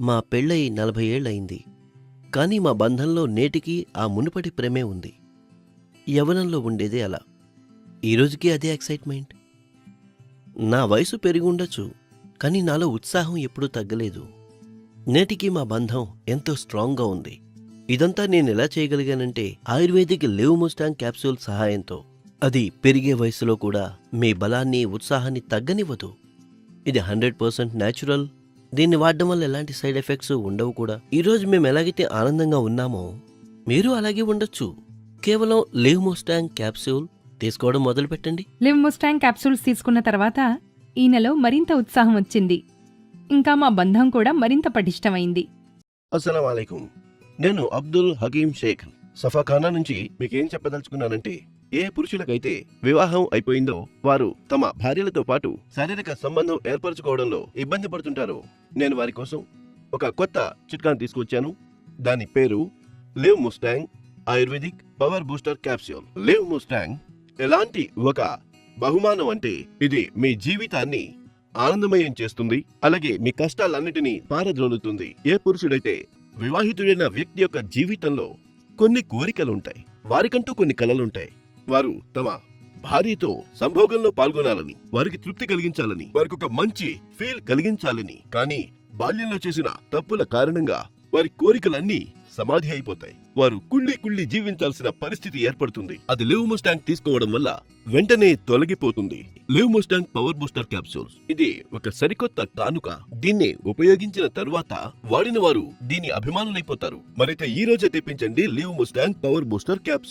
మా పెళ్ళై 40 ఏళ్లయింది. కానీ మా బంధంలో నేటికీ ఆ మునుపటి ప్రేమే ఉంది. యవ్వనంలో ఉండేదే అలా. ఈరోజుకి అదే ఎక్సైట్మెంట్. నా వయసు పెరిగుండొచ్చు, కానీ నాలో ఉత్సాహం ఎప్పుడూ తగ్గలేదు. నేటికి మా బంధం ఎంతో స్ట్రాంగ్గా ఉంది. ఇదంతా నేనెలా చేయగలిగానంటే ఆయుర్వేదిక్ లివ్ ముస్టాంగ్ క్యాప్సూల్ సహాయంతో. అది పెరిగే వయసులో కూడా మీ బలాన్ని, ఉత్సాహాన్ని తగ్గనివ్వదు. ఇది 100% న్యాచురల్. దీన్ని వాడడం వల్ల ఎలాంటి సైడ్ ఎఫెక్ట్స్ ఉండవు కూడా. ఈరోజు మేము ఎలాగైతే ఆనందంగా ఉన్నామో మీరు అలాగే ఉండొచ్చు. కేవలం లివ్ ముస్టాంగ్ క్యాప్సూల్ తీసుకోవడం మొదలుపెట్టండి. లివ్ ముస్టాంగ్ క్యాప్సూల్స్ తీసుకున్న తర్వాత ఈయనలో మరింత ఉత్సాహం వచ్చింది. ఇంకా మా బంధం కూడా మరింత పటిష్టమైంది. అస్సలం వాలేకుం. నేను అబ్దుల్ హకీం షేక్ సఫాఖానా నుంచి మీకేం చెప్పదలుచుకున్నానంటే, ఏ పురుషులకైతే వివాహం అయిపోయిందో వారు తమ భార్యలతో పాటు శారీరక సంబంధం ఏర్పరచుకోవడంలో ఇబ్బంది పడుతుంటారో, నేను వారి కోసం ఒక కొత్త చిట్కాను తీసుకొచ్చాను. దాని పేరు live Mustang ayurvedic power booster capsule. Live Mustang ఎలాంటి ఒక బహుమానం అంటే, ఇది మీ జీవితాన్ని ఆనందమయం చేస్తుంది. అలాగే మీ కష్టాలన్నిటినీ పారద్రోలుతుంది. ఏ పురుషుడైతే వివాహితుడైన వ్యక్తి యొక్క జీవితంలో కొన్ని కోరికలుంటాయి, వారికంటూ కొన్ని కలలుంటాయి. వారు తమ భార్యతో సంభోగంలో పాల్గొనాలని, వారికి తృప్తి కలిగించాలని, వారికి ఒక మంచి ఫీల్ కలిగించాలని, కానీ బాల్యంలో చేసిన తప్పుల కారణంగా వారి కోరికలన్నీ సమాధి అయిపోతాయి. వారు కుళ్ళి జీవించాల్సిన పరిస్థితి ఏర్పడుతుంది. అది లివ్ ముస్టాంగ్ తీసుకోవడం వల్ల వెంటనే తొలగిపోతుంది. Live Mustang power booster capsules ఇది ఒక సరికొత్త కానుక. దీన్ని ఉపయోగించిన తరువాత వాడిన వారు దీని అభిమానులైపోతారు. మరైతే ఈ రోజే తెప్పించండి Liv Mustang power booster capsule.